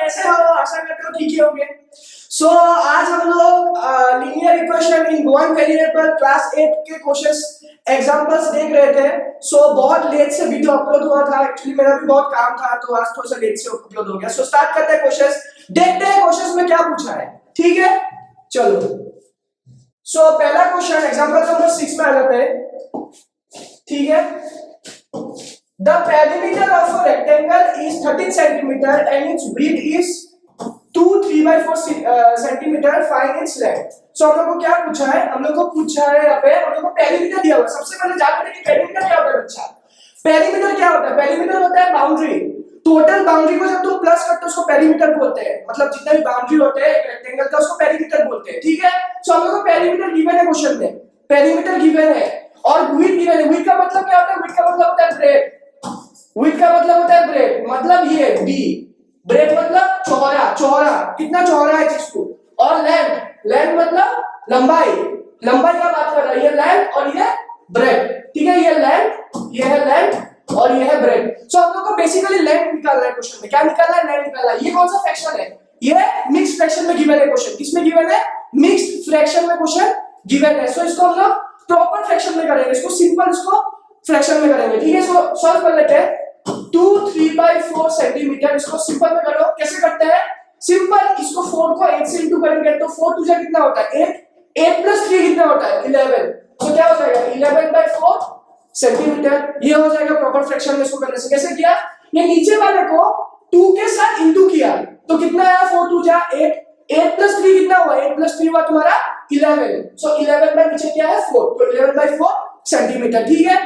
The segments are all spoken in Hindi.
कैसे हो? आशा करते हो ठीक ही होंगे। सो आज हम लोग linear equation in one variable class 8 के क्वेश्चंस एग्जांपल्स देख रहे थे। सो बहुत लेट से वीडियो अपलोड हुआ था, एक्चुअली मेरा भी बहुत काम था तो आज थोड़ा सा लेट से अपलोड हो गया। सो स्टार्ट करते हैं क्वेश्चंस, देखते हैं क्वेश्चंस में क्या पूछा है। ठीक है, चलो। सो पहला क्वेश्चन एग्जांपल नंबर 6 में आ जाता है। ठीक है, the perimeter of a rectangle is 13 centimeter and its width is 2 3/4 centimeter. Find its length. So हम लोग को क्या पूछा है? हम लोग को पूछा है यहाँ पे, हम लोग को पेरीमीटर दिया हुआ है। सबसे पहले जानते हैं कि पेरीमीटर क्या होता है बच्चा। पेरीमीटर क्या होता है? पेरीमीटर होता है बाउंड्री। टोटल बाउंड्री को जब तुम प्लस करते हो उसको पेरीमीटर बोलते हैं। मतलब जितने भी बाउंड्री होते हैं एक रेक्टेंगल का उसको पेरीमीटर बोलते हैं। ठीक है, सो हम लोग को पेरीमीटर गिवन है क्वेश्चन में, पेरीमीटर गिवन है और विड्थ गिवन है। विड्थ का मतलब क्या होता है? विड्थ का मतलब होता है ब्रेड। विड्थ का मतलब होता है ब्रेड, मतलब ये बी। ब्रेड मतलब चौड़ा, चौड़ा कितना चौड़ा है चीज को। और लेंथ, लेंथ मतलब लंबाई, लंबाई का बात कर रहा है। ये लेंथ और ये ब्रेड। ठीक है, ये लेंथ, ये है लेंथ और ये है ब्रेड। सो हम लोग को बेसिकली लेंथ निकालना है क्वेश्चन में। क्या निकालना है? लेंथ निकालना है। ये कौन सा फ्रैक्शन है? ये मिक्स्ड फ्रैक्शन में गिवन है क्वेश्चन। किसमें गिवन है? मिक्स्ड फ्रैक्शन में क्वेश्चन गिवन है। सो इसको हम लोग प्रॉपर फ्रैक्शन में करेंगे, इसको सिंपल, इसको फ्रैक्शन में करेंगे। ठीक है, इसको सॉल्व कर लेते हैं। 2 3/4 सेंटीमीटर, इसको सिंपल में करो। कैसे करते हैं? सिंपल, इसको 4 को 8 से इंटू करेंगे तो 4 2 जा कितना होता है? 8, 8 प्लस 3 कितना होता है? 11। तो क्या हो जाएगा? 11/4 सेंटीमीटर। ये हो जाएगा प्रॉपर फ्रैक्शन में। इसको करने से कैसे किया? ये नीचे वाले को 2 के साथ इंटू किया तो कितना आया? 4 2 जा 8, 8 प्लस 3 कितना हुआ? 8 प्लस 3 हुआ तुम्हारा 11। सो 11 बाय नीचे क्या है? 4, तो 11/4 सेंटीमीटर। ठीक है,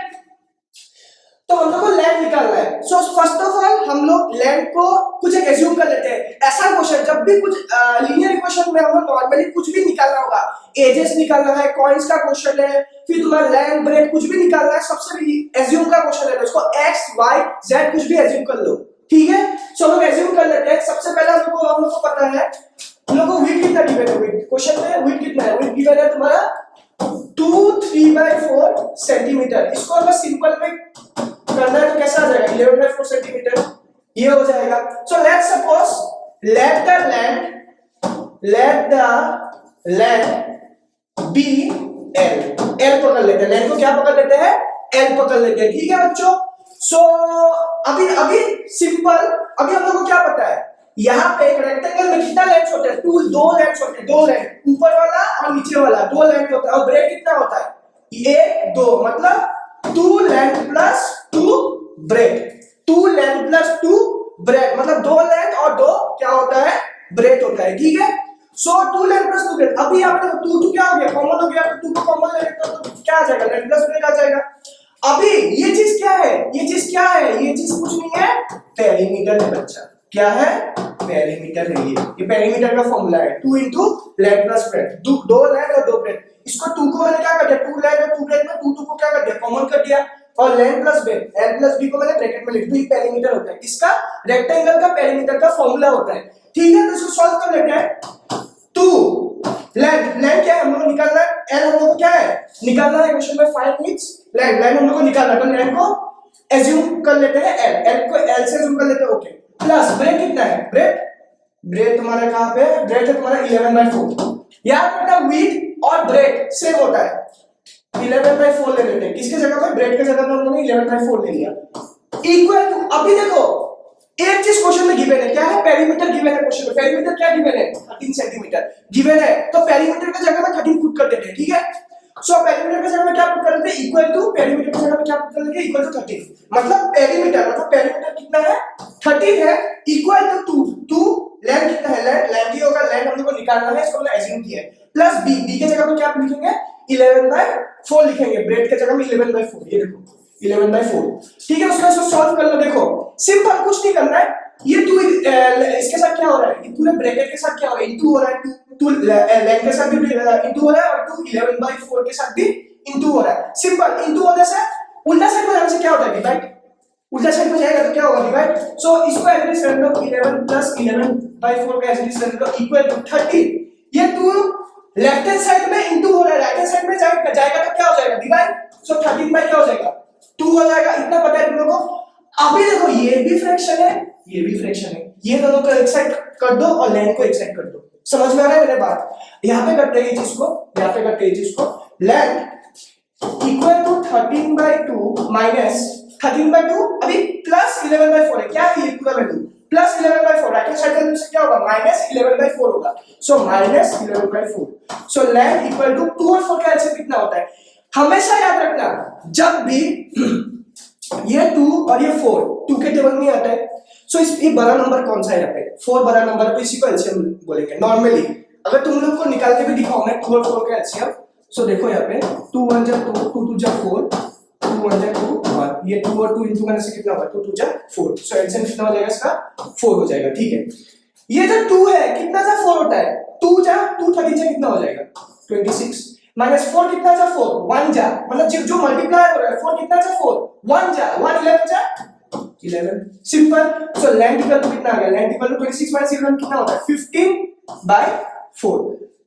तो हम लोग को लेंथ निकालना है। सो फर्स्ट ऑफ ऑल हम लोग लेंथ को कुछ एक एज्यूम कर लेते हैं। ऐसा क्वेश्चन जब भी कुछ लीनियर इक्वेशन में हम लोग नॉर्मली कुछ भी निकालना होगा, एजेस निकालना है, कॉइंस का क्वेश्चन है, फिर तुम्हारा लेंथ ब्रेथ कुछ भी निकालना है, सबसे एज्यूम का क्वेश्चन है। इसको x y z कुछ भी एज्यूम कर लो। ठीक है, सो हम लोग एज्यूम कर लेते हैं। सबसे पहले हम लोग को पता है, हम लोग को विड्थ कितना गिवन है? विड्थ क्वेश्चन में विड्थ कितना है? विड्थ गिवन है तुम्हारा 2 3/4 सेंटीमीटर। इसको अगर सिंपल में करना है तो कैसा आ जाएगा? 11/4 सेंटीमीटर ये हो जाएगा। So let's suppose let the length be L. L पकड़ लेते हैं, लेंथ को क्या पकड़ लेते हैं? एल पकड़ लेते हैं। ठीक है बच्चों, सो अभी सिंपल, अभी हम लोग को क्या पता है? यहाँ पे एक रेक्टेंगल में कितना लेंथ होता है? दो लेंथ होते हैं, दो लेंथ, ऊपर वाला और नीचे वाला, दो लेंथ होता है। और ब्रेड कितना होता है? 1 2, मतलब 2 length plus 2 bread. 2 length plus 2 bread, मतलब 2 लेंथ और 2 क्या होता है? ब्रेड होता है। ठीक है, सो 2 लेंथ प्लस 2 ब्रेड। अभी आपने 2 क्या हो गया? कॉमन हो गया, तो 2 को कॉमन ले लेते हो तो क्या आ जाएगा? लेंथ प्लस ब्रेड आ जाएगा। अभी ये चीज क्या है? ये चीज क्या है? ये चीज कुछ नहीं है, पेरीमीटर है बच्चा। क्या है? पेरीमीटर है। ये पेरीमीटर का फॉर्मूला है 2 into length plus bread. 2 length और 2 ब्रेड। इसको 2 को मैंने क्या कर दिया? 2 लेंथ और 2 ब्रेड में 2 को क्या कर दिया? कॉमन कर दिया। और length plus breadth, L plus B को मैंने ब्रैकेट में लिख दिया। ये पेरीमीटर होता है, इसका रेक्टेंगल का पेरीमीटर का फॉर्मूला होता है। ठीक है, तो इसको सॉल्व कर लेते हैं। 2 लेंथ क्या है? हम लोग को निकालना है। एल हम लोग को क्या है? निकालना है। क्वेश्चन में 5 इंच लेंथ हम लोग को निकालना है। तो लेंथ को एज्यूम कर लेते हैं एल को एल से एज्यूम कर लेते हैं। ओके, प्लस ब्रेड कितना है? ब्रेड तुम्हारा कहां पे है? ब्रेड है तुम्हारा 11/4। याद रखना विड्थ और ब्रेड सेम होता है। 11/4 ले लेते हैं। किसके जगह पे? ब्रेड के जगह पे हम लोगों ने 11/4 ले लिया। इक्वल टू, अभी देखो एक चीज क्वेश्चन में गिवन है। क्या है? पेरीमीटर गिवन है क्वेश्चन में। पेरीमीटर क्या गिवन है? 13 सेंटीमीटर गिवन है। तो पेरीमीटर की जगह में 13 पुट कर देते हैं। ठीक है, सो पेरीमीटर की जगह में क्या पुट कर देते हैं? Equal to. पेरीमीटर की जगह में क्या पुट कर देंगे? Equal to 13। मतलब पेरीमीटर कितना है? 13 है, इक्वल टू 2 लेंथ कितना है? लेंथ ही होगा। लेंथ हम लोग को निकालना है, इसको हमने एज्यूम किया है। प्लस बी, बी के जगह में क्या लिखेंगे? 11/4 लिखेंगे। ब्रेड के जगह में 11/4। ये देखो 11/4। ठीक है, उसको सॉल्व कर लो। देखो सिंपल, कुछ नहीं करना है। ये 2 इसके साथ क्या हो रहा है? ये पूरे ब्रैकेट के साथ क्या हो रहा है? इंटू हो रहा है। 2 लेंथ के साथ भी इंटू हो रहा है और 2 11/4 के साथ भी इंटू हो रहा है। सिंपल, इंटू होने से उल्टा साइड में जाने से क्या होता है? डिवाइड। उल्टा साइड में जाएगा तो क्या होगा? डिवाइड। सो इसको एज इट इज कर लो। 11 प्लस 11/4 का एज इट इज कर लो इक्वल टू 13। ये 2 लेफ्ट हैंड साइड में इंटू हो रहा है, राइट हैंड साइड में जाएगा तो क्या हो जाएगा? डिवाइड। सो 13 बाय क्या हो जाएगा? 2 हो जाएगा। इतना पता है तुम लोगों को। अभी देखो ये भी फ्रैक्शन है, ये भी फ्रैक्शन है। ये दोनों को एक साइड कर दो और लेंथ को एक साइड कर दो। समझ में आ रहा है मेरे बात? यहाँ पे करते हैं ये चीज को, यहाँ पे करते हैं ये चीज को। लेंथ इक्वल टू 13/2 माइनस 13/2 अभी प्लस 11/4 है। क्या है ये पूरा value? Plus 11/4। Right hand side से क्या होगा? माइनस 11/4 होगा। So minus 11/4। So length equal to 2 और 4 का एलसीएम कितना होता है? हमेशा याद रखना जब भी ये 2 और ये 4 2 के टेबल में आता है, सो ये बड़ा नंबर कौन सा है? यहाँ पे 4 बड़ा नंबर है, तो इसी को एलसीएम बोलेंगे। नॉर्मली अगर तुम लोग को निकाल के भी दिखाऊं मैं 2 और 4 का एलसीएम, सो देखो यहाँ पे 2 1 जा 2, 2 2 जा 4, 2 1 जा 2 1, ये 2 और 2 इनटू करने से कितना होगा? 2 2 जा 4। सो एलसीएम कितना हो जाएगा इसका? 4 हो जाएगा। ठीक है, ये जो 2 है कितना सा 4 होता है? 2 जा 2 30 जा कितना हो जाएगा? 26 माइनस 4 कितना जा 4 1 जा, मतलब जो मल्टीप्लाई हो रहा है 4 कितना जा 4 1 जा 1 11 जा 11। Simple. So length equal to कितना आ गया? लेंथ इक्वल टू 26 माइनस 11 कितना होता है? 15/4।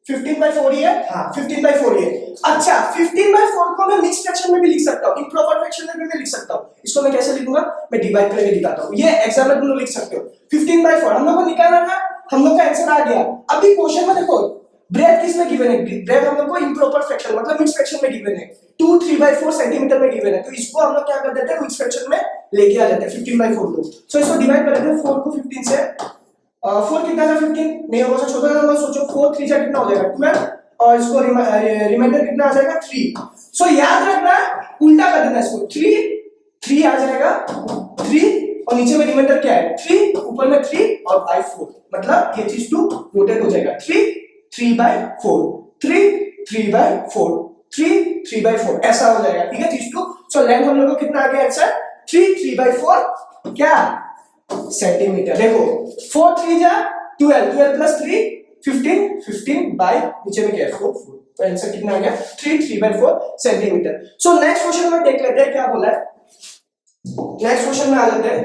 15/4 ही है। हाँ 15/4 ही है। अच्छा 15/4 को मैं मिक्स फ्रैक्शन में भी लिख सकता हूँ, इम्प्रॉपर फ्रैक्शन में भी मैं लिख सकता हूँ। इसको मैं कैसे लिखूंगा? मैं डिवाइड करके दिखाता हूँ। ये एग्जाम में तुम लोग लिख सकते हो। 15/4 हम लोग को निकालना था, हम लोग का आंसर आ गया। अभी क्वेश्चन में देखो ब्रेथ किसमें गिवन है? ब्रेथ हम लोग को इम्प्रॉपर फ्रैक्शन मतलब मिक्स फ्रैक्शन में गिवन है, 2 3/4 सेंटीमीटर में गिवन है। तो इसको हम लोग क्या कर देते हैं? मिक्स फ्रैक्शन में लेके आ जाते हैं 15/4 को। सो इसको डिवाइड कर देते हैं 4 को 15 से। 4 कितना था? 15 नहीं होगा, सो छोटा नंबर सोचो। 4 3 जा कितना हो जाएगा? 12 और इसको रिमाइंडर कितना आ जाएगा? 3। सो याद रखना उल्टा कर देना इसको, 3 आ जाएगा 3 और नीचे में रिमाइंडर क्या है? 3, ऊपर में 3 और बाय 4, मतलब ये चीज 2 रोटेट हो जाएगा। 3 3/4 3 3/4 3 3/4 ऐसा हो जाएगा। ठीक है चीज 2। सो लेंथ हम लोग को कितना आ गया आंसर? 3 3/4 क्या सेंटीमीटर। देखो 4 3 जा 12 12 प्लस 3 15 15 बाय नीचे में क्या है? 4 4। तो आंसर कितना आ गया? 3 3/4 सेंटीमीटर। सो नेक्स्ट क्वेश्चन में देख लेते हैं क्या बोला है। नेक्स्ट क्वेश्चन में आ जाते हैं।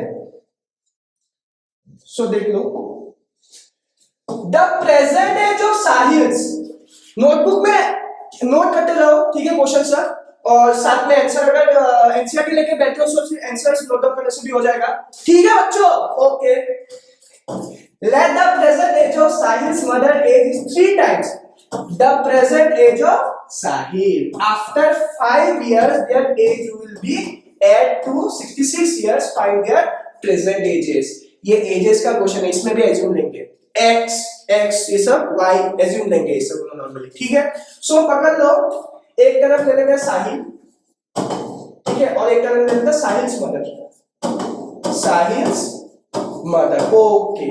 सो देख लो, the present age of Sahil's. Notebook में नोट करते रहो, ठीक है क्वेश्चन सर, और साथ में आंसर अगर एनसीईआरटी लेके बैठे हो तो फिर आंसर्स नोट डाउन करने से भी हो जाएगा। ठीक है बच्चों? Okay. Let the present age of Sahil's mother age is 3 times the present age of Sahil. After 5 years their age will be add to 66 years, find their present ages। ये एजेस का क्वेश्चन है, इसमें भी एज्यूम लेंगे x x ये सब y एज्यूम लेंगे ये सब नॉर्मली। ठीक है, सो पकड़ लो, एक तरफ ले लेंगे साहिल, ठीक है, और एक तरफ ले लेंगे Sahil's mother, Sahil's mother. Okay,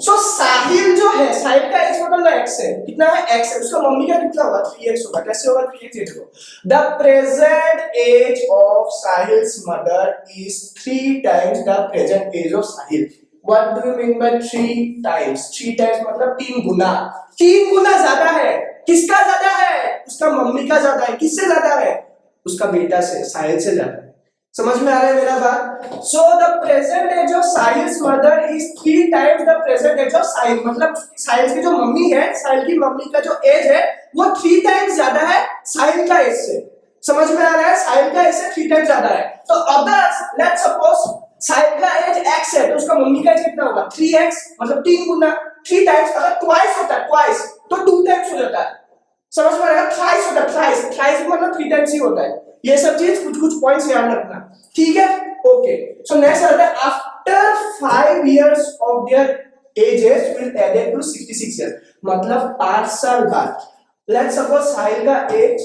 so Sahil जो है, साहिल का एज पकड़ लो x है, कितना है? x है। उसका मम्मी का कितना होगा? 3x होगा। कैसे होगा 3x? ये देखो, the present age of Sahil's mother is 3 times the present age of Sahil. What do you mean by 3 times? 3 times मतलब 3 गुना। 3 गुना ज्यादा है। किसका ज्यादा है? उसका मम्मी का ज्यादा है। किससे ज्यादा है? उसका बेटा से, साहिल से ज्यादा है। समझ में आ रहा है मेरा बात? So the present age of Sahil's mother is 3 times the present age of Sahil। मतलब साहिल की जो मम्मी है, साहिल की मम्मी का जो एज है वो 3 times ज्यादा है साहिल का एज से। समझ में आ रहा है? साहिल का एज से 3 times ज्यादा है। तो अदर लेट्स सपोज साहिल का एज x है, तो उसका मम्मी का एज कितना होगा? 3x, मतलब 3 गुना। 3 टाइम्स अगर ट्वाइस होता है, ट्वाइस तो 2 टाइम्स हो जाता है। समझ में आ रहा है? थ्राइस होता है, थ्राइस थ्राइस मतलब 3 टाइम्स ही होता है। ये सब चीज कुछ कुछ पॉइंट्स याद रखना, ठीक है? ओके, सो नेक्स्ट आता है after 5 years of their ages will added to 66 years, मतलब 5 साल बाद। लेट्स सपोज साहिल का एज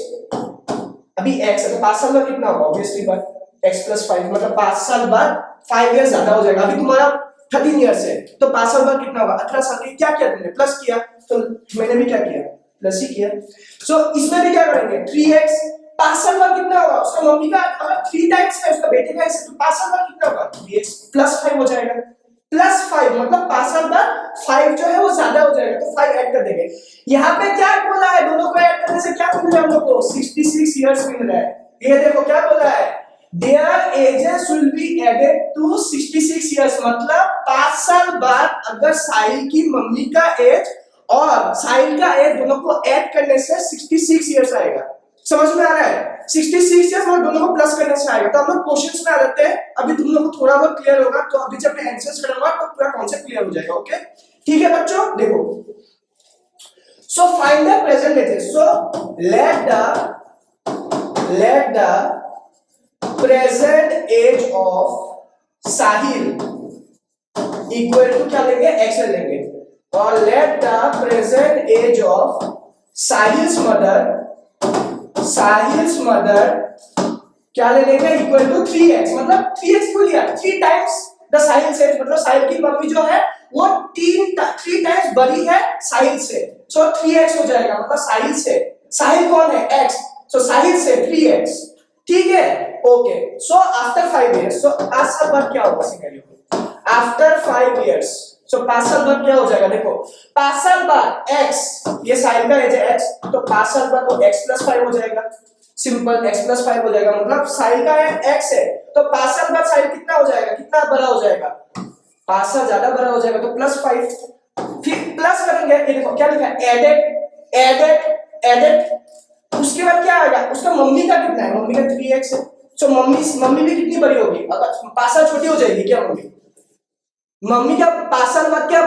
अभी x है, तो 5 साल बाद कितना होगा? ऑब्वियसली बात x + 5, मतलब 5 साल बाद 5 years ज्यादा हो जाएगा। अभी तुम्हारा 13 years है, तो 5 साल बाद कितना होगा? 18 साल के। क्या किया तुमने? प्लस किया। तो मैंने भी क्या किया? प्लस ही किया। सो इसमें भी क्या करेंगे? 3x। 5 साल बाद कितना होगा? उसका मम्मी का अगर 3 टाइम्स है, उसका बेटे का है, तो 5 साल बाद कितना होगा? 3x + 5 हो जाएगा। +5 मतलब 5 साल बाद 5 जो है वो ज्यादा हो जाएगा, तो 5 ऐड कर देंगे। यहाँ पे क्या बोला है? दोनों को ऐड करने से क्या मिल रहा है हम लोग को? 66 years मिल रहा है। ये देखो क्या बोला है? Their ages will be added to 66 years, मतलब 5 साल बाद अगर साहिल की मम्मी का एज और साहिल का एज दोनों को ऐड करने से 66 years आएगा। समझ में आ रहा है? 66 ईयर्स हम दोनों को प्लस करने से आएगा। तो हम लोग क्वेश्चंस में आ जाते हैं। अभी तुम लोग को थोड़ा बहुत क्लियर होगा, तो अभी जब मैं आंसर्स करूंगा तो पूरा कॉन्सेप्ट क्लियर हो जाएगा। ओके, ठीक है बच्चों, देखो। So find the present ages. So let the present age of Sahil equal to क्या लेंगे, x लेंगे, और let the present age of Sahil's mother क्या ले लेंगे, इक्वल टू 3x। मतलब 3x क्यों लिया, 3 टाइम्स द साहिल्स एज, मतलब साहिल की मम्मी जो है वो 3 टाइम्स बड़ी है साहिल से, सो 3x हो जाएगा। मतलब साहिल से, साहिल कौन है, x, सो साहिल से 3x, ठीक है। ओके, सो आफ्टर 5 इयर्स, सो 5 साल बाद क्या होगा सिनेरियो, आफ्टर 5 इयर्स, सो 5 साल बाद क्या हो जाएगा, देखो 5 साल बाद x, ये साहिल का एज है x, तो 5 साल बाद तो x + 5 हो जाएगा, सिंपल x + 5 हो जाएगा। मतलब साहिल का x है, तो 5 साल बाद साहिल कितना हो जाएगा, कितना बड़ा हो जाएगा, 5 साल ज्यादा बड़ा हो जाएगा, तो +5। फिर प्लस करेंगे, ये देखो क्या लिखा है, एडेड, उसके बाद क्या आएगा, उसका मम्मी का कितना है, मम्मी का 3x है, सो मम्मी भी कितनी बड़ी होगी, अगर 5 साल छोटी हो जाएगी क्या मम्मी क्या 5 साल बाद क्या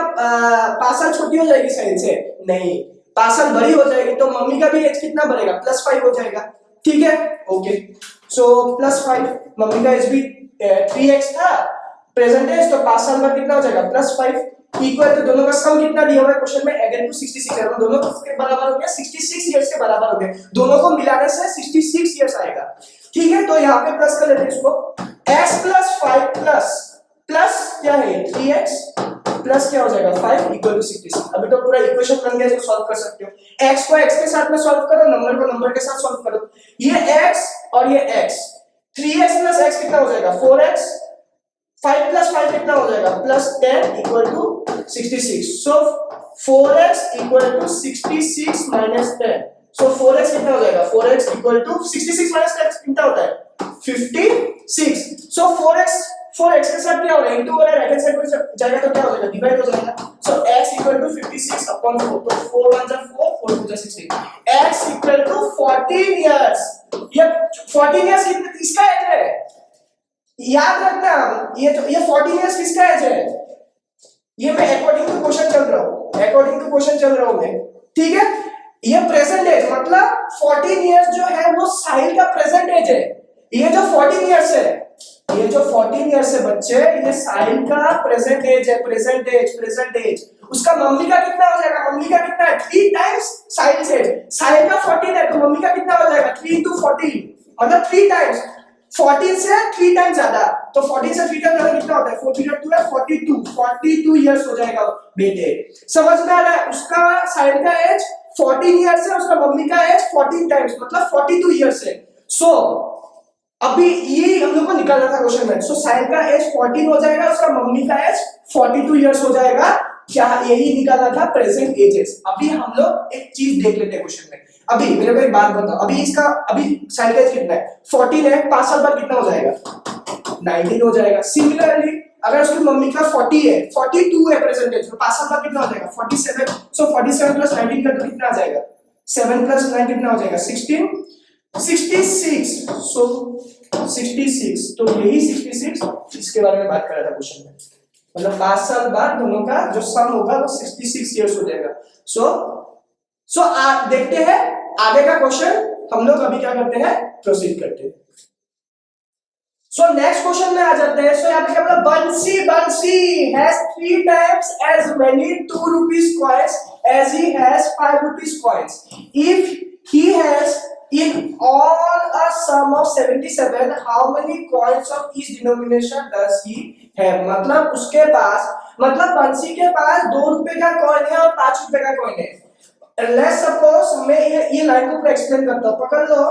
5 साल छोटी हो जाएगी साहिल से, नहीं 5 साल बड़ी हो जाएगी, तो मम्मी का भी एज कितना बढ़ेगा, +5 हो जाएगा, ठीक है। ओके, सो +5, मम्मी का एज भी 3x था प्रेजेंट एज, तो 5 साल बाद कितना हो जाएगा, +5 इक्वल टू, दोनों का सम कितना दिया हुआ है क्वेश्चन में, अगेन टू 66 है, दोनों के बराबर हो गया, 66 इयर्स के बराबर हो गए, दोनों को मिलाने से 66 इयर्स आएगा, ठीक है। तो यहाँ पे प्लस कर लेते हैं इसको, x + 5 प्लस क्या है 3x प्लस क्या हो जाएगा 5 इक्वल टू 66। अभी तो पूरा इक्वेशन बन गया, इसको सॉल्व कर सकते हो। x को x के साथ में सॉल्व करो, नंबर को नंबर के साथ सॉल्व करो, ये x और ये x, 3x + x कितना हो जाएगा 4x, 5 + 5 कितना हो जाएगा +10 equal to 66। So 4x equal to 66 minus 10, so 4x कितना हो जाएगा, 4x इक्वल टू 66 माइनस 10 कितना होता है 56। सो 4x के साथ क्या हो रहा है, इंटू हो रहा है, राइट हैंड साइड पर जाएगा तो क्या हो जाएगा, डिवाइड हो जाएगा, सो x इक्वल टू 56 अपॉन 4, तो 4 1 जा 4, 4 2 जा 16, x इक्वल टू 14 इयर्स। ये 14 इयर्स किसका एज है, याद रखना, ये 14 इयर्स किसका एज है, ये मैं अकॉर्डिंग टू क्वेश्चन चल रहा हूं मैं, ठीक है। ये प्रेजेंट एज मतलब 14 इयर्स जो है वो साहिल का प्रेजेंट एज है, ये जो 14 इयर्स है, ये जो 14 इयर्स है बच्चे, ये साहिल का प्रेजेंट एज है, प्रेजेंट एज। उसका मम्मी का कितना हो जाएगा, मम्मी का कितना है 3 टाइम्स साहिल से, साहिल का 14 है तो मम्मी का कितना हो जाएगा 3 × 14, मतलब 3 टाइम्स, 14 से 3 टाइम्स ज्यादा, तो 14 से 3 टाइम्स ज्यादा कितना होता है 4 × 2 है 42 इयर्स हो जाएगा बेटे, समझ में आ रहा है। उसका साहिल का एज 14 इयर्स है, उसका मम्मी का एज 14 टाइम्स मतलब 42 इयर्स है। सो अभी ये हम लोग को निकालना था क्वेश्चन में, सो साहिल का एज 14 हो जाएगा, उसका मम्मी का एज 42 इयर्स हो जाएगा, क्या यही निकालना था प्रेजेंट एजेस। अभी हम लोग एक चीज देख लेते हैं क्वेश्चन में, अभी मेरे को एक बात बताओ, अभी साहिल का एज कितना है 14 है, 5 साल बाद कितना हो जाएगा 19 हो जाएगा। सिमिलरली अगर उसकी मम्मी का 40 है, 42 है प्रेजेंट एज, तो 5 साल बाद कितना हो जाएगा 47, सो 47 + 19 का तो कितना आ जाएगा 7 + 9 कितना हो जाएगा 16, 66, सो 66, तो यही 66 इसके बारे में बात कर रहा था क्वेश्चन में, मतलब 5 साल बाद दोनों का जो सम होगा वो 66 इयर्स हो जाएगा। सो देखते हैं आगे का क्वेश्चन, हम लोग अभी क्या करते हैं प्रोसीड करते हैं। सो नेक्स्ट क्वेश्चन में आ जाते हैं। सो यहाँ पे क्या बोला, बंसी has 3 times as many 2 rupees coins as he has 5 rupees coins. If he has in all a sum of 77, how many coins of each denomination does he have? मतलब उसके पास, मतलब बंसी के पास 2 रुपए का कॉइन है और 5 रुपए का कॉइन है। लेट्स सपोज मैं ये लाइन को पूरा एक्सप्लेन करता हूँ, पकड़ लो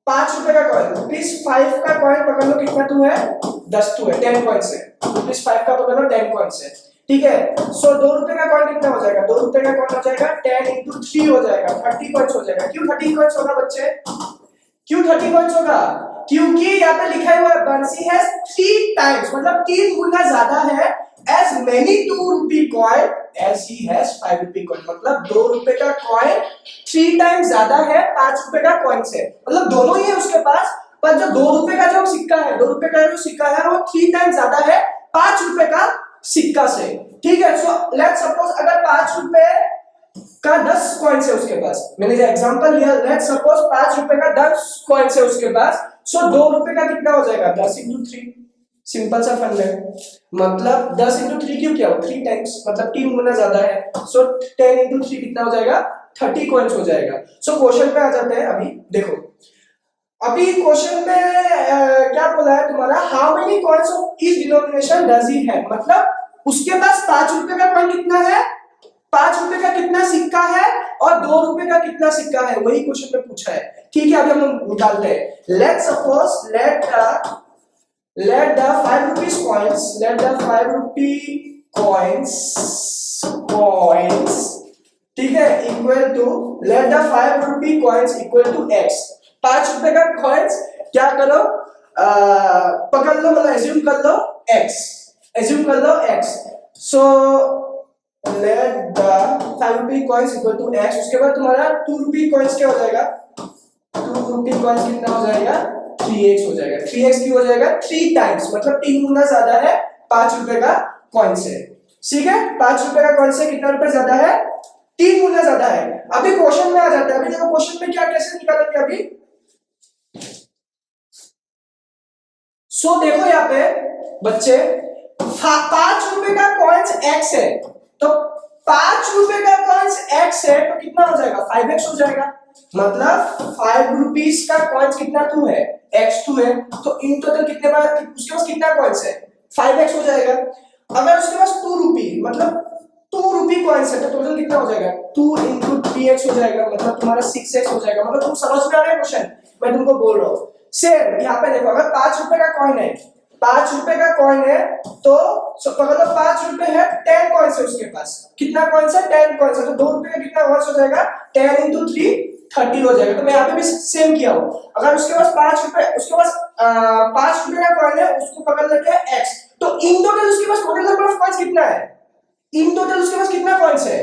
5 रुपए का कॉइन, ₹5 का कॉइन पकड़ लो, कितना 2 है 10 2 है 10 कॉइन्स है, ₹5 का पकड़ लो 10 कॉइन्स है, ठीक है। सो 2 रुपए का कॉइन कितना हो जाएगा, 2 रुपए का कॉइन हो जाएगा 10 × 3 हो जाएगा 30 कॉइन्स हो जाएगा। क्यों 30 कॉइन्स होगा बच्चे, क्यों 30 कॉइन्स होगा, क्योंकि यहाँ पे लिखा हुआ है बंसी हैज 3 टाइम्स, मतलब 3 गुना ज्यादा है as many 2 rupee coin as he has 5 rupee coin, मतलब 2 रुपए का कॉइन 3 टाइम्स ज्यादा है 5 रुपए का कॉइन से, मतलब दोनों ही है उसके पास, पर जो 2 रुपए का जो सिक्का है, 2 रुपए का जो सिक्का है वो 3 टाइम्स ज्यादा है 5 रुपए का सिक्का से। ठीक है, सो लेट्स सपोज अगर 5 रुपए का 10 कॉइन्स है उसके पास, मैंने जो एग्जांपल लिया, लेट्स सपोज 5 रुपए का 10 कॉइन्स है उसके पास, सो 2 रुपए का कितना हो जाएगा 10 into 3, सिंपल सा फंड है, मतलब 10 into 3 क्यों क्या हो 3 टाइम्स, मतलब 3 गुना ज्यादा है, सो 10 into 3 कितना हो जाएगा 30 कॉइन्स हो जाएगा। सो क्वेश्चन पे आ जाते हैं, अभी देखो अभी क्वेश्चन में क्या बोला है तुम्हारा, how many coins of each denomination does he have, मतलब उसके पास 5 रुपए का कॉइन कितना है, 5 रुपए का कितना सिक्का है और 2 रुपए का कितना सिक्का है, वही क्वेश्चन में पूछा है। ठीक है, अभी हम लोग निकालते हैं। Let suppose let the 5 rupees coins, let the 5 rupee coins ठीक है equal to, let the 5 rupee coins equal to x, 5 रुपए का कॉइन्स क्या करो पकड़ लो, मतलब एज्यूम कर लो x, एज्यूम कर लो x, so let the 5 rupee coins equal to x, उसके बाद तुम्हारा 2 rupee coins क्या हो जाएगा, 2 rupee coins कितना हो जाएगा 3x हो जाएगा, 3x क्यों हो जाएगा 3 टाइम्स, मतलब 3 गुना ज्यादा है 5 रुपए का कॉइन से। ठीक है, 5 रुपए का कॉइन से कितना रुपए ज्यादा है 3 गुना ज्यादा है। अभी क्वेश्चन में आ जाता है, अभी देखो क्वेश्चन में क्या कैसे निकालेंगे अभी, सो देखो यहाँ पे बच्चे 5 रुपए का कॉइन्स x है, तो 5 रुपए का कॉइन्स x है तो कितना हो जाएगा 5x हो जाएगा, मतलब 5 रुपीस का कॉइन्स कितना 2 है x2 है, तो इन टोटल कितने बार उसके पास कितना कॉइन्स है 5x हो जाएगा। अगर उसके पास 2 रुपी मतलब 2 रुपी कॉइन्स है तो टोटल कितना हो जाएगा 2 into 3x हो जाएगा, मतलब तुम्हारा 6x हो जाएगा, मतलब तुम समझ में आ रहा है क्वेश्चन, मैं तुमको बोल रहा हूँ। सेम यहाँ पे देखो, अगर 5 रुपए का कॉइन है, 5 रुपए का कॉइन है तो मतलब 5 रुपए है 10 कॉइन्स है उसके पास, कितना कॉइन्स है 10 कॉइन्स है, तो 2 रुपए का कितना कॉइन्स हो जाएगा 10 into 3 30 हो जाएगा। तो मैं यहाँ पे भी सेम किया हूँ, अगर उसके पास 5 रुपए, उसके पास 5 रुपए का कॉइन है, उसको पकड़ लेते हैं x, तो इन टोटल उसके पास टोटल नंबर ऑफ कॉइन्स कितना है, इन टोटल उसके पास कितना कॉइन्स है,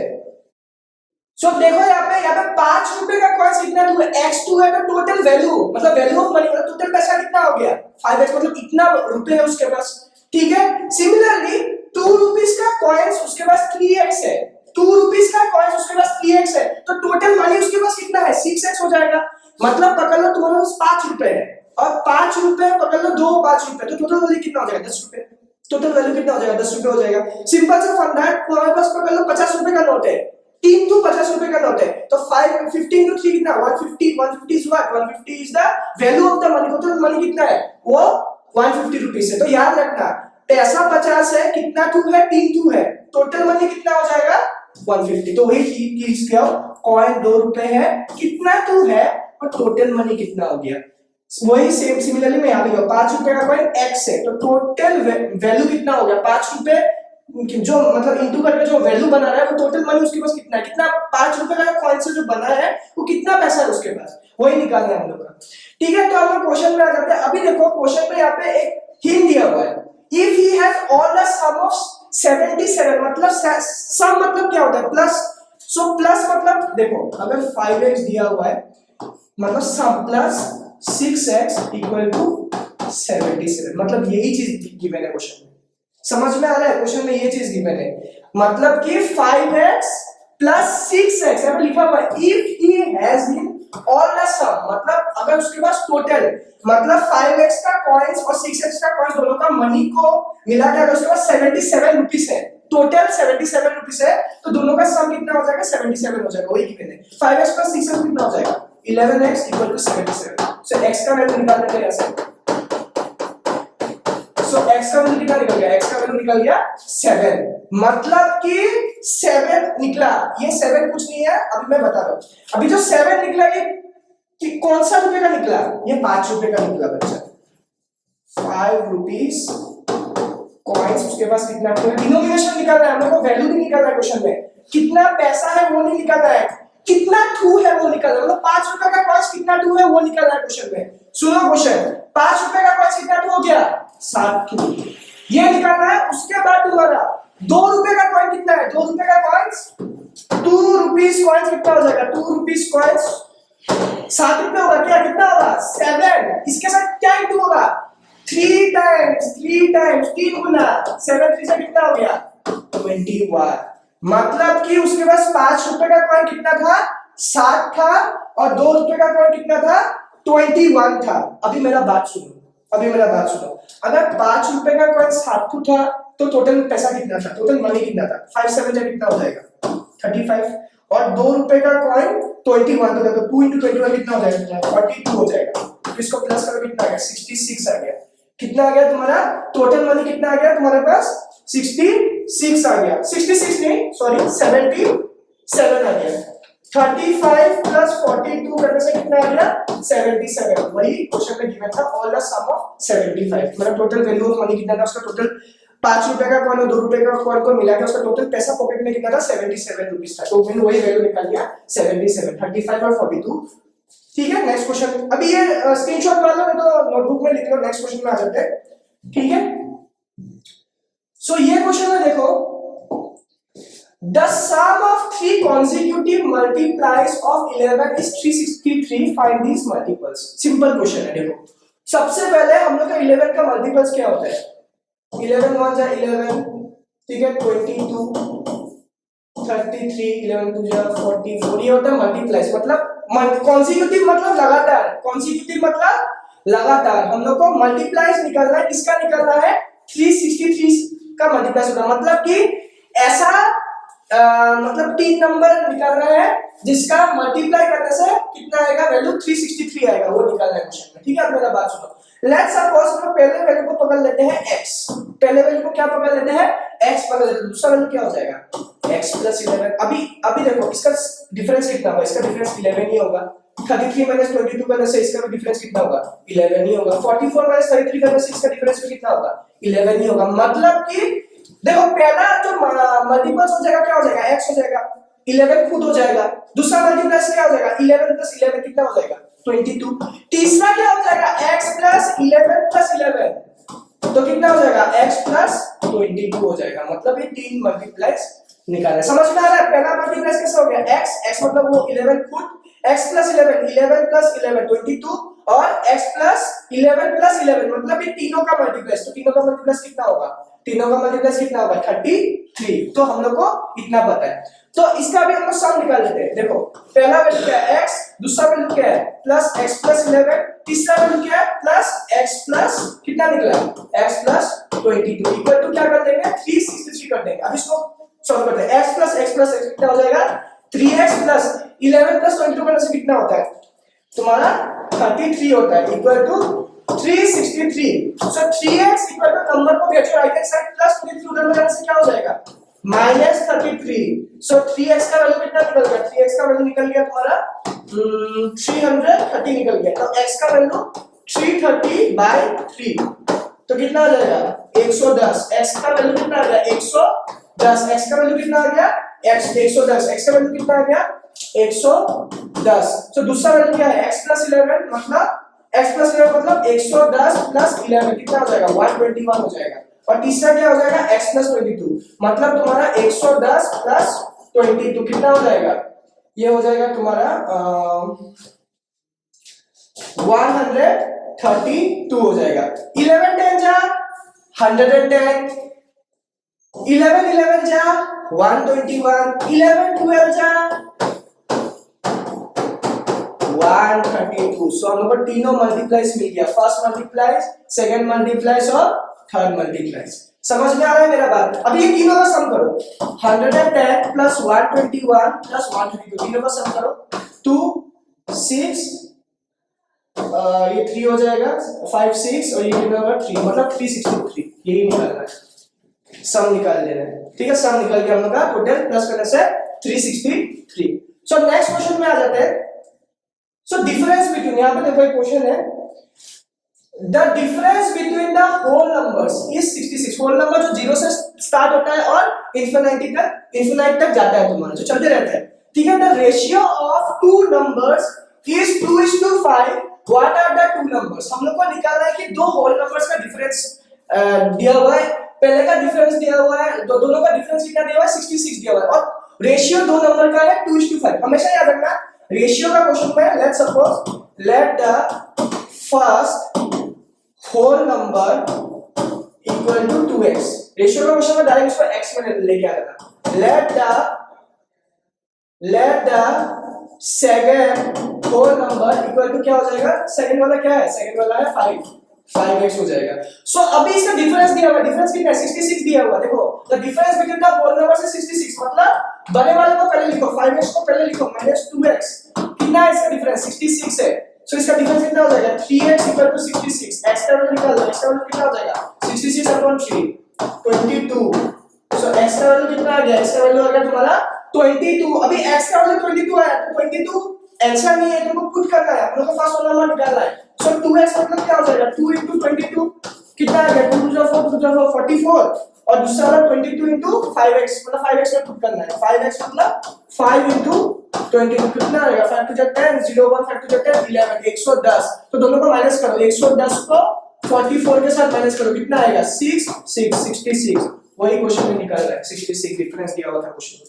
सो देखो यहाँ पे 5 रुपए का कॉइन्स कितना है x2 है, तो टोटल वैल्यू मतलब वैल्यू ऑफ मनी मतलब टोटल पैसा कितना हो गया 5x, मतलब इतना रुपए है उसके पास। ठीक है, सिमिलरली 2 रुपीस का कॉइन्स उसके पास 3x है, 2 रुपीस का कॉइन्स उसके पास 3x है, तो टोटल मनी उसके पास कितना है 6x हो जाएगा, मतलब पकड़ लो तुम्हारे पास 5 रुपए है और 5 रुपए पकड़ लो 2 5 रुपए, तो टोटल वैल्यू कितना हो जाएगा 10 रुपए, टोटल वैल्यू कितना हो जाएगा 10 रुपए हो जाएगा। सिंपल सा फंडा है, तुम्हारे पास पकड़ लो 50 रुपए का नोट है, 3 to 50 रुपए का नोट है, तो 15 to 3 कितना 150 is what 150 is the value of the money, total money कितना है वो 150 रुपीस है। तो याद रखना पैसा 50 है, कितना 2 है 3 2 है, टोटल मनी कितना हो जाएगा 150। तो वही चीज क्या कॉइन 2 रुपए है, कितना 2 है और टोटल मनी कितना हो गया, वही सेम सिमिलरली मैं यहाँ पे 5 रुपए का कॉइन x है, तो टोटल वैल्यू कितना हो गया 5 रुपए, जो मतलब इंटू करके जो वैल्यू बना रहा है वो टोटल मनी उसके पास कितना है, कितना 5 रुपए का कॉइन से जो बना है वो कितना पैसा है उसके पास, वही निकालना है हम लोग का। ठीक है, तो हम लोग क्वेश्चन में आ जाते हैं। अभी देखो क्वेश्चन में यहाँ पे एक हिंट दिया हुआ है, if he has all the sum of 77, मतलब सम मतलब क्या होता है प्लस, सो प्लस मतलब देखो अगर 5x दिया हुआ है मतलब सम प्लस 6x इक्वल टू 77, मतलब यही चीज गिवन है क्वेश्चन में, समझ में आ रहा है क्वेश्चन में ये चीज गिवन है, मतलब कि 5x प्लस 6x यहाँ पे लिखा हुआ है if he has in all the sum, मतलब अगर उसके पास टोटल मतलब 5x का कॉइन्स और 6x का कॉइन्स दोनों का मनी को मिला के अगर उसके पास 77 रुपीस है, टोटल 77 रुपीस है, तो दोनों का सम कितना हो जाएगा 77 हो जाएगा, वही गिवन है। 5x प्लस 6x कितना हो जाएगा 11x equal to 77, so x का वैल्यू निकालने के लिए ऐसे, सो x का वैल्यू कितना निकल गया, x का वैल्यू निकल गया 7, मतलब कि 7 निकला, ये 7 कुछ नहीं है, अभी मैं बता रहा हूं। अभी जो 7 निकला ये कि कौन सा रुपए का निकला, ये 5 रुपए का निकला बच्चा, 5 रुपीस कॉइन्स उसके पास कितना है, डिनोमिनेशन निकालना है हम लोग को, वैल्यू नहीं निकालना है क्वेश्चन में, कितना पैसा है वो नहीं निकालना है, कितना टू है वो निकालना है, मतलब 5 रुपए का कॉइन्स कितना टू है वो निकालना है क्वेश्चन में। सुनो क्वेश्चन, 5 रुपए का कॉइन्स कितना टू हो गया 7 टू, ये निकालना है। उसके बाद तुम्हारा 2 रुपए का कॉइन कितना है, 2 रुपए का कॉइन्स, 2 रुपीज कॉइन्स कितना हो जाएगा, 2 रुपीज कॉइन्स 7 रुपए होगा क्या, कितना होगा 7। इसके साथ क्या इंटू होगा 3 टाइम्स, 3 गुना 7 3 से कितना हो गया 21। मतलब कि उसके पास 5 रुपए का कॉइन कितना था 7 था और 2 रुपए का कॉइन कितना था 21 था। अभी मेरा बात सुनो, अगर 5 रुपए का कॉइन 7 था तो टोटल पैसा कितना था, टोटल मनी कितना था 5 7 जा कितना हो जाएगा 35 और 2 रुपए का कॉइन 21 तो देखो 2 into 21 कितना हो जाएगा 42 हो जाएगा। इसको प्लस करो कितना आ गया 66 आ गया। कितना आ गया तुम्हारा टोटल मनी कितना आ गया तुम्हारे पास 66 आ गया, 66 नहीं सॉरी 77 आ गया। 35 प्लस 42 करने से कितना आ गया 77। वही क्वेश्चन में गिवन था ऑल द सम ऑफ 75। मेरा टोटल वैल्यू ऑफ मनी कितना था उसका टोटल 5 रुपए का कॉइन और 2 रुपए का कॉइन को मिला के उसका टोटल पैसा पॉकेट में कितना था 77 रुपीस था। तो मैंने वही वैल्यू निकाल लिया 77, 35 और 42। ठीक है नेक्स्ट क्वेश्चन। अभी ये स्क्रीनशॉट मार लो नहीं तो नोटबुक में लिख लो, नेक्स्ट क्वेश्चन में आ जाते हैं। ठीक है सो ये क्वेश्चन है देखो, the sum of 3 consecutive multiplies of 11 is 363, find these multiples। Simple question है देखो। सबसे पहले हम लोग का 11 का मल्टीपल्स क्या होता है, 11 1 जा 11, ठीक है 22 33, 11 2 जा 44, ये होता है मल्टीप्लाइज मतलब कॉन्सिक्यूटिव मतलब लगातार, कॉन्सिक्यूटिव मतलब लगातार। हम लोग को मल्टीप्लाइज निकालना है, किसका निकालना है 363 का मल्टीप्लाइज होगा। मतलब कि ऐसा मतलब 3 नंबर निकालना है जिसका मल्टीप्लाई करने से कितना आएगा वैल्यू 363 आएगा, वो निकालना है क्वेश्चन में। ठीक है अब मेरा बात सुनो, लेट्स सपोज हम लोग पहले वैल्यू को पकड़ लेते हैं x, पहले वैल्यू को क्या पकड़ लेते हैं x पकड़ लेते हैं, दूसरा वैल्यू क्या हो जाएगा x प्लस 11। अभी देखो इसका डिफरेंस कितना होगा, इसका डिफरेंस 11 ही होगा। 33 माइनस 22 करने से इसका भी डिफरेंस कितना होगा 11 ही होगा। 44 माइनस 33 करने से इसका डिफरेंस भी कितना होगा 11 ही होगा। मतलब कि देखो पहला जो मल्टीपल्स हो जाएगा क्या हो जाएगा x हो जाएगा, 11 खुद हो जाएगा। दूसरा मल्टीप्लाइज क्या हो जाएगा 11 प्लस 11 कितना हो जाएगा 22। तीसरा क्या हो जाएगा x प्लस 11 प्लस 11 तो कितना हो जाएगा x प्लस 22 हो जाएगा। मतलब ये 3 मल्टीप्लाइज निकालना है। समझ में आ रहा है पहला मल्टीप्लाइज कैसे हो गया x मतलब वो 11 खुद, x प्लस 11 11 प्लस 11 22 और x प्लस 11 प्लस 11 मतलब ये तीनों का मल्टीप्लाइज। तो तीनों का मल्टीप्लाइज कितना होगा, तीनों का मल्टीप्लाइज कितना होगा 33। तो हम लोग को इतना पता है। तो इसका भी हम लोग सम निकाल लेते हैं। देखो पहला वैल्यू क्या है x, दूसरा वैल्यू क्या है प्लस x प्लस 11, तीसरा वैल्यू क्या है प्लस x प्लस कितना निकला x प्लस 22 इक्वल टू क्या कर देंगे 363 कर देंगे। अब इसको सॉल्व करते हैं। x प्लस x कितना हो जाएगा 3x प्लस 11 प्लस 22 करने से कितना होता है तुम्हारा 33 होता है equal to 363। So 3x equal to number को भेजो राइट हैंड साइड प्लस 23 उधर में जाने से क्या हो जाएगा -33। सो 3x का वैल्यू कितना निकल गया, 3x का वैल्यू निकल गया तुम्हारा 330 निकल गया। तो x का वैल्यू 330/3 तो कितना आ जाएगा 110। x का वैल्यू कितना आ गया 110, x का वैल्यू कितना आ गया x 110, x का वैल्यू कितना आ गया 110। सो दूसरा वैल्यू क्या है x प्लस 11 मतलब x प्लस 11 मतलब 110 प्लस 11 कितना हो जाएगा 121 हो जाएगा। और तीसरा क्या हो जाएगा x प्लस 22 मतलब तुम्हारा 110 प्लस 22 कितना हो जाएगा, ये हो जाएगा तुम्हारा 132 हो जाएगा। 11 10 जा 110, 11 11 जा 121, 11 12 जा 132। सो हम लोग को तीनों मल्टीप्लाइज मिल गया, फर्स्ट मल्टीप्लाइज, सेकंड मल्टीप्लाइज और थर्ड मल्टीप्लाइज। समझ में आ रहा है मेरा बात। अब ये तीनों का सम करो 110 प्लस 121 प्लस 132 तीनों का सम करो 2 6 ये 3 हो जाएगा 5 6 और ये कितना होगा 3 मतलब 363। यही निकालना है, सम निकाल लेना है। ठीक है सम निकल गया हम लोग का टोटल प्लस करने से 363। सो नेक्स्ट क्वेश्चन में आ जाते हैं। सो डिफरेंस बिटवीन, यहां पे देखो एक क्वेश्चन है the difference between the whole numbers is 66। Whole number जो 0 से स्टार्ट होता है और इंफिनिटी तक जाता है तुम्हारा जो चलते रहता है। ठीक है the ratio of two numbers is 2:5। What are the two numbers, हम लोग को निकालना है कि दो होल नंबर्स का डिफरेंस दिया हुआ है, पहले का डिफरेंस दिया हुआ है, दोनों का डिफरेंस कितना दिया हुआ है 66 दिया हुआ है, और रेशियो दो नंबर का है 2:5। हमेशा याद रखना रेशियो का क्वेश्चन में let suppose let the first whole number equal to 2x। Ratio का क्वेश्चन में डायरेक्ट इसको x में लेके आ जाना। Let the second whole number equal to क्या हो जाएगा, सेकंड वाला क्या है, सेकंड वाला है 5x हो जाएगा। सो अभी इसका डिफरेंस दिया हुआ है, डिफरेंस कितना है 66 दिया हुआ है। देखो the difference between the whole number से 66, मतलब बड़े वाले को पहले लिखो, 5x को पहले लिखो माइनस 2x, कितना है इसका डिफरेंस 66 है। सो इसका डिफरेंस कितना हो जाएगा 3x इक्वल टू 66, x का वैल्यू निकाल लो, x का वैल्यू कितना हो जाएगा 66 अपॉन 3 22। सो x का वैल्यू कितना आ गया, x का वैल्यू आ गया तुम्हारा 22। अभी x का वैल्यू 22 आया तो 22 आंसर नहीं है, तुमको पुट करना है, हम लोग को फर्स्ट होल नंबर निकालना है। सो 2x मतलब क्या हो जाएगा 2 into 22 कितना आ गया 2 to the 4 2 to the 4 44, और दूसरा वाला 22 into 5x मतलब 5x में पुट करना है। 5x मतलब 5 into 22 कितना आएगा 5 to the 10 0 1 5 to the 10 11 110। तो दोनों को माइनस करो, 110 को 44 के साथ माइनस करो, कितना आएगा 6 6 66। वही क्वेश्चन में निकाल रहा है 66 डिफरेंस दिया हुआ था क्वेश्चन में।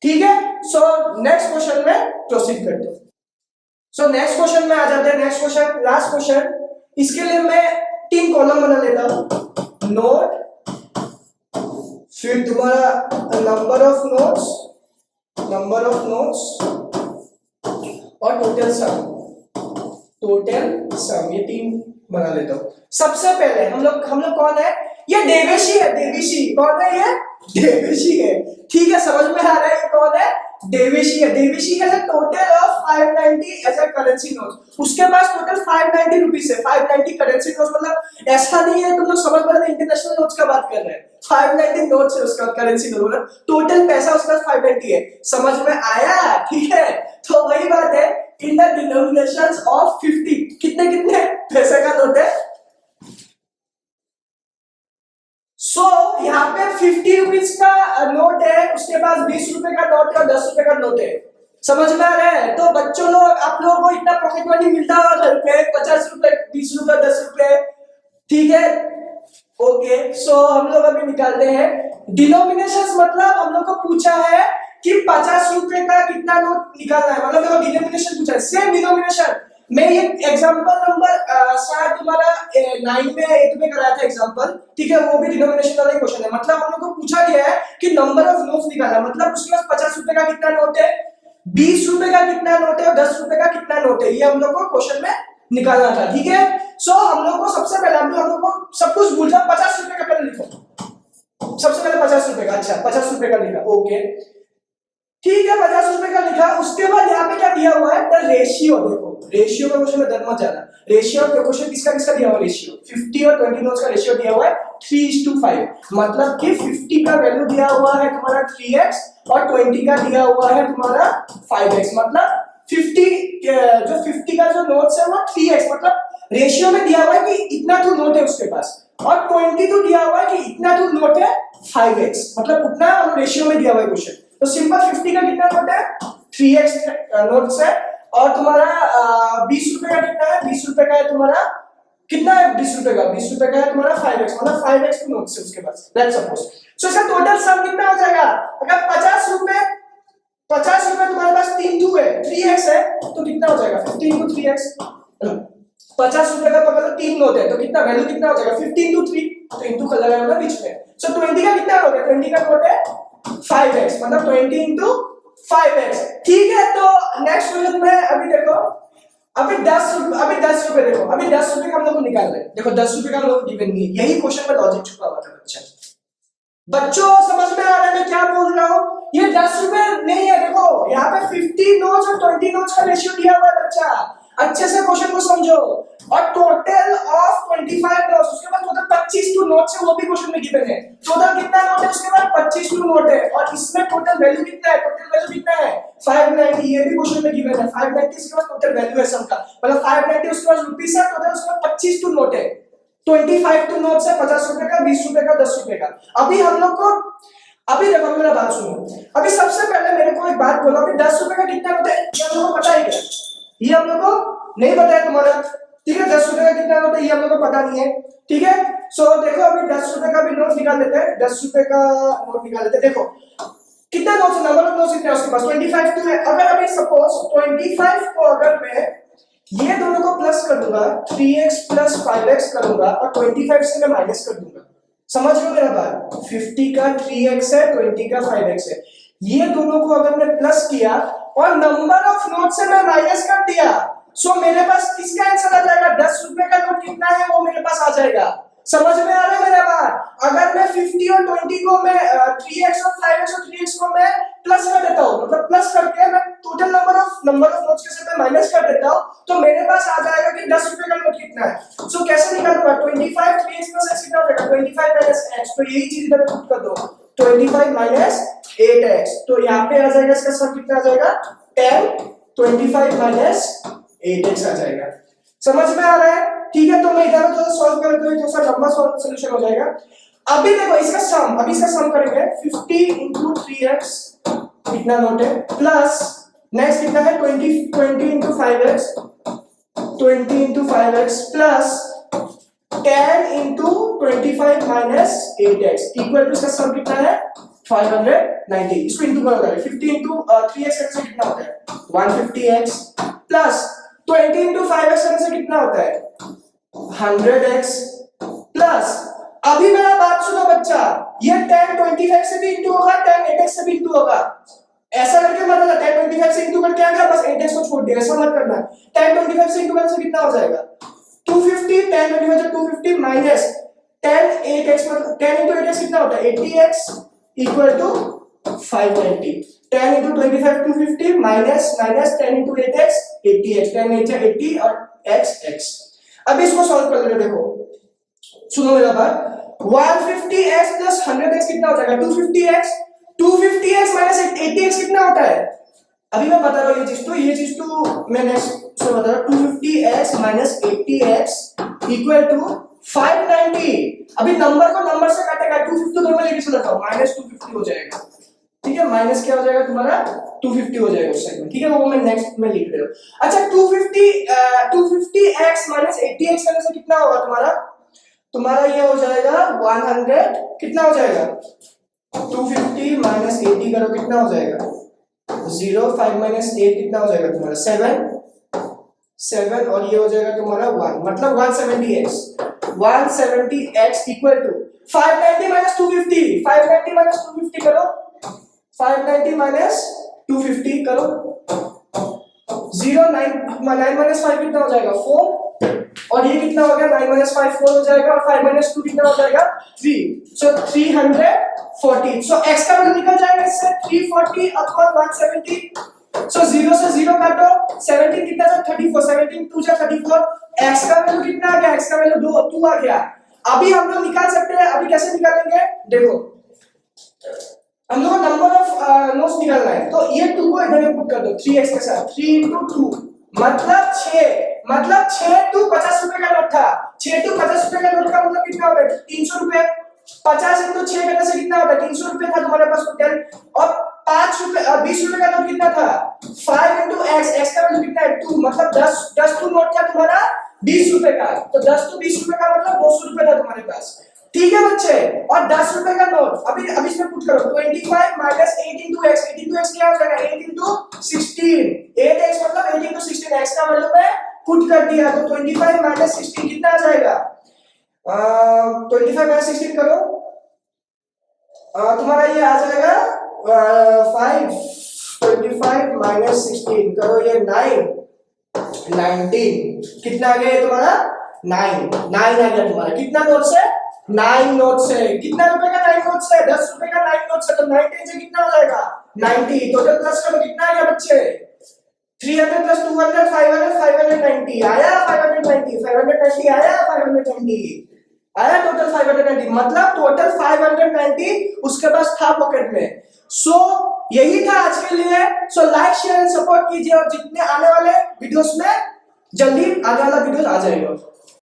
ठीक है, सो नेक्स्ट क्वेश्चन में प्रोसीड करते हैं। सो नेक्स्ट क्वेश्चन में आ जाते हैं। नेक्स्ट क्वेश्चन लास्ट क्वेश्चन, इसके लिए मैं 3 कॉलम बना लेता हूं, नोट, फिर तुम्हारा नंबर ऑफ नोट्स और टोटल सम, ये 3 बना लेता हूं। सबसे पहले हम लोग कौन है, ये देवेशी है, देवेशी कौन है, ये देवेशी है। ठीक है, समझ में आ रहा है ये कौन है, देवेशी है। देवेशी है total of 590 as a currency note, उसके पास टोटल 590 रुपीस है। 590 करेंसी नोट मतलब ऐसा नहीं है तुम लोग समझ पा रहे इंटरनेशनल नोट्स का बात कर रहे हैं, 590 नोट्स है उसका करेंसी नोट, मतलब टोटल पैसा उसका 590 है। समझ में आया? ठीक है, तो वही बात है इन द डिनोमिनेशंस ऑफ 50, कितने पैसे का नोट है। सो यहाँ पे 50 रुपीज का नोट है, उसके पास 20 रुपए का नोट है और 10 रुपए का नोट है। समझ में आ रहा है? तो बच्चों लोग आप लोगों को इतना पॉकेट मनी मिलता होगा घर पे 50 रुपए 20 रुपए 10 रुपए। ठीक है, ओके। सो हम लोग अभी निकालते हैं डिनोमिनेशंस, मतलब हम लोग को पूछा है कि 50 रुपए का कितना नोट निकालना है, मतलब देखो डिनोमिनेशन पूछा है, सेम डिनोमिनेशन। मैं ये एग्जांपल नंबर शायद तुम्हारा 9 में 8 में कराया था एग्जांपल, ठीक है, वो भी डिनोमिनेशन वाला ही क्वेश्चन है। मतलब हम लोग को पूछा गया है कि नंबर ऑफ नोट्स निकालना, मतलब उसके पास 50 रुपए का कितना नोट है, 20 रुपए का कितना नोट है और 10 रुपए का कितना नोट है, ये हम लोग को क्वेश्चन में निकालना था। ठीक है, सो हम लोग को सबसे पहले हम लोग को सब कुछ भूल जाओ, 50 रुपए का पहले लिखो, सबसे पहले 50 रुपए का। अच्छा 50 रुपए का लिखा, ओके ठीक है, 50 रुपए का लिखा। उसके बाद यहाँ पे क्या दिया हुआ है, द रेशियो। देखो रेशियो का क्वेश्चन में डर मत जाना, रेशियो का क्वेश्चन किसका दिया हुआ है, रेशियो 50 और 20 नोट्स का रेशियो दिया हुआ है 3:5, मतलब कि 50 का वैल्यू दिया हुआ है तुम्हारा 3x और 20 का दिया हुआ है तुम्हारा 5x, मतलब 50 का जो नोट्स है वो 3x, मतलब रेशियो में दिया हुआ है कि इतना तो नोट है उसके पास, और 20 तो दिया हुआ है कि इतना तो नोट है 5x, मतलब उतना रेशियो में दिया हुआ है क्वेश्चन। तो सिंपल 50 का कितना नोट है 3x नोट्स है, और तुम्हारा 20 रुपए का कितना है, 20 रुपए का है तुम्हारा, कितना है 20 रुपए का, 20 रुपए का है तुम्हारा 5x, मतलब 5x के नोट्स है उसके पास, लेट्स सपोज। सो इसका टोटल सम कितना हो जाएगा, अगर 50 रुपए तुम्हारे पास 3 टू है 3x है तो कितना हो जाएगा 15 to 3x। 50 रुपए का पकड़ो 3 नोट है तो कितना वैल्यू कितना हो जाएगा 15 to 3, तो इनटू कर लगाना बीच में। सो 20 का कितना नोट है, 20 का नोट है 5x, मतलब 20 into 5x। ठीक है, तो नेक्स्ट क्वेश्चन में अभी देखो, अभी 10 रुपए देखो, अभी 10 रुपए का हम लोग को निकाल रहे हैं। देखो 10 रुपए का नोट गिवन नहीं है, यही क्वेश्चन में लॉजिक छुपा हुआ था बच्चों समझ में आ रहा है मैं क्या बोल रहा हूँ, ये 10 रुपए नहीं है। देखो यहाँ पे 50 नोट्स और 20 नोट्स का रेशियो दिया हुआ है बच्चा, अच्छे से क्वेश्चन को समझो, और टोटल ऑफ 25 नोट्स, उसके बाद टोटल 25 टू नोट्स है, वो भी क्वेश्चन में गिवन है। टोटल कितना नोट है उसके बाद 25 टू नोट है, और इसमें टोटल वैल्यू कितना है, टोटल वैल्यू कितना है 590, ये भी क्वेश्चन में गिवन है 590, इसके बाद टोटल वैल्यू है सम का, मतलब 590 उसके बाद रुपीस है, टोटल उसके बाद 25 टू नोट है, 25 टू नोट्स है, 50 रुपए का 20 रुपए का 10 रुपए का। अभी हम लोग को, अभी देखो मेरा बात सुनो, अभी सबसे पहले मेरे को एक बात बोलो, अभी 10 रुपए का कितना नोट है ये हम लोग को पता है क्या, ये हम लोग को नहीं पता है तुम्हारा, ठीक है, 10 रुपए का कितना नोट है ये हम लोग को पता नहीं है, ठीक है। सो देखो अभी 10 रुपए का भी नोट निकाल लेते हैं, 10 रुपए का नोट निकाल लेते हैं। देखो कितना नोट्स, नंबर ऑफ नोट्स कितने हैं उसके पास, 25 तो है। अगर अभी सपोज 25 को अगर मैं ये दोनों को प्लस कर दूंगा, 3x प्लस 5x करूंगा और 25 से मैं माइनस कर दूंगा, समझ लो मेरा बात। 50 का 3x है, 20 का 5x है, ये दोनों को अगर मैं प्लस किया और नंबर ऑफ नोट से मैं माइनस कर दिया, सो मेरे पास किसका आंसर आ जाएगा, 10 रुपए का नोट कितना है वो मेरे पास आ जाएगा। समझ में आ रहा है मेरा बात। अगर मैं 50 और 20 को मैं 3x और 5x और 3x को मैं प्लस कर देता हूं, मतलब प्लस करके मैं टोटल नंबर ऑफ नोट्स के साथ माइनस कर देता हूं, तो मेरे पास आ जाएगा कि 10 रुपए का नोट कितना है। सो कैसे निकालूंगा, 25 3x प्लस x कितना हो जाएगा, 25 माइनस x, तो यही चीज इधर पुट कर दो, 25 माइनस 8x, तो यहाँ पे आ जाएगा इसका सब कितना आ जाएगा 10, 25 माइनस 8x आ जाएगा। समझ में आ रहा है, ठीक है। तो मैं इधर जो सॉल्व कर दूं तो सर लंबा सॉल्यूशन हो जाएगा। अभी देखो इसका सम, अभी इसका सम करेंगे, 50 into 3x कितना नोट है, प्लस नेक्स्ट कितना है 20 into 5x, 20 into 5x plus 10 into 25 minus 8x equal to इसका सम कितना है 590। इसको इंटू करोगे, 50 into 3x करने से कितना होता है 150x प्लस 20 into 5x करने से कितना होता है 100x प्लस, अभी मेरा बात सुनो बच्चा, ये 10 25 से भी इंटू होगा, 10 8x से भी इंटू होगा, ऐसा करके मत करना, 10 25 से इंटू करके आ गया बस 8x को छोड़ दिया, ऐसा मत करना। 10 25 से इंटू करने से कितना हो जाएगा 250, 10 25 से 250 माइनस 10 8x, मतलब 10 into 8x कितना होता है 80x equal to 590। 10 into 25 250 minus 10 into 8x 80x, 10 8 80 और x। अब इसको सॉल्व कर लेते, देखो सुनो मेरा बात, 150x प्लस 100x कितना हो जाएगा 250x, 250x माइनस 80x कितना होता है, अभी मैं बता रहा हूँ ये चीज तो मैं नेक्स्ट से बता रहा हूँ। 250x minus 80x equal to 590। अभी नंबर को नंबर से काटेगा, 250 दोनों में लेके चला जाओ, माइनस 250 हो जाएगा, ठीक है। माइनस क्या हो जाएगा तुम्हारा 250 हो जाएगा उस साइड में, ठीक है, वो मैं नेक्स्ट में लिख दे रहा हूं। अच्छा 250x माइनस 80x करने से कितना होगा तुम्हारा ये हो जाएगा 100, कितना हो जाएगा 250 माइनस 80 करो कितना हो जाएगा 0, 5 माइनस 8 कितना हो जाएगा तुम्हारा 7 और ये हो जाएगा तुम्हारा 1, मतलब 170x, 170x equal to 590 minus 250, 590 minus 250 करो, 590 माइनस 250 करो, 0 9 माइनस 5 कितना हो जाएगा 4, और ये कितना हो गया 9 माइनस 5 4 हो जाएगा, और 5 माइनस 2 कितना हो जाएगा 3, सो 340। सो x का वैल्यू निकल जाएगा इससे 340 अपॉन 170, सो 0 से 0 काटो, 17 कितना था 34, 17 2 जा 34, x का वैल्यू कितना आ गया, x का वैल्यू 2 आ गया। अभी हम लोग निकाल सकते हैं, अभी कैसे निकालेंगे देखो, हम लोग को नंबर ऑफ नोट्स निकालना है, तो ये 2 को इधर पुट कर दो 3x के साथ, 3 into 2 मतलब 6, मतलब 6 to 50 रुपए का नोट था, 6 to 50 रुपए का नोट का मतलब कितना होता है 300 रुपए, 50 into 6 करने से कितना होता है 300 रुपए था तुम्हारे पास टोटल, और 5 रुपए 20 रुपए का नोट कितना था 5 into x का वैल्यू कितना है 2, मतलब 10 टू नोट था तुम्हारा 20 रुपए का, तो 10 to 20 रुपए का मतलब 200 रुपए था तुम्हारे पास, ठीक है बच्चे। और 10 रुपए का नोट अभी इसमें पुट करो, 25 minus 8 into x, 8 into x क्या हो जाएगा 8 into 16, 8x मतलब 8 into 16, x का वैल्यू में पुट कर दिया, तो 25 माइनस 16 कितना आ जाएगा 25 माइनस 16 करो, तुम्हारा ये आ जाएगा 25 माइनस 16 करो, ये 19 कितना आ गया तुम्हारा 9 आ गया तुम्हारा, कितना नोट से 9 नोट से, कितना रुपए का 9 नोट से 10 रुपए का 9 नोट से, तो 9 से कितना हो जाएगा 90, टोटल प्लस करो कितना आ गया बच्चे 300 प्लस 200 590 आया, 590 आया, 590 आया, टोटल 590, मतलब टोटल 590 उसके पास था पॉकेट में। सो यही था आज के लिए। So like share and support कीजिए, और जितने आने वाले वीडियोस में जल्दी आने वाला वीडियो आ जाएगा।